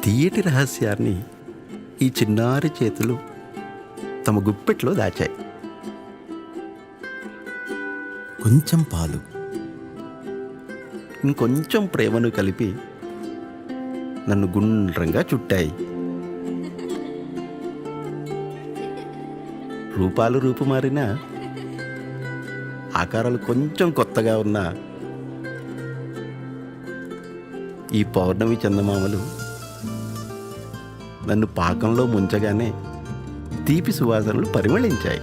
తీయటి రహస్యాన్ని ఈ చిన్నారి చేతులు తమ గుప్పెట్లో దాచాయి. కొంచెం పాలు, ఇంకొంచెం ప్రేమను కలిపి నన్ను గుండ్రంగా చుట్టాయి. రూపాలు రూపుమారినా, ఆకారాలు కొంచెం కొత్తగా ఉన్న ఈ పౌర్ణమి చందమామలు నన్ను పాకంలో ముంచగానే తీపి సువాసనలు పరిమళించాయి.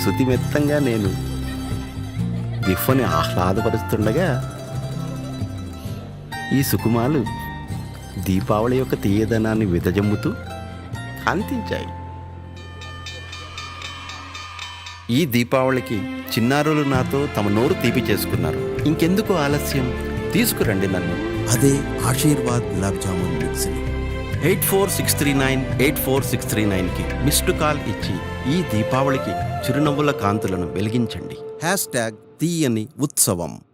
శుతిమెత్తంగా నేను దిఫ్ఫని ఆహ్లాదపరుస్తుండగా ఈ సుకుమాలు దీపావళి యొక్క తీయదనాన్ని విదజమ్ముతూ అంతించాయి. ఈ దీపావళికి చిన్నారులు నాతో తమ నోరు తీపి చేసుకున్నారు. ఇంకెందుకు ఆలస్యం, తీసుకురండి నన్ను. అదే ఆశీర్వాద్ గులాబ్ జామున్ మిక్స్ని 8463984639కి మిస్డ్ కాల్ ఇచ్చి ఈ దీపావళికి చిరునవ్వుల కాంతులను వెలిగించండి. #తీయని ఉత్సవం.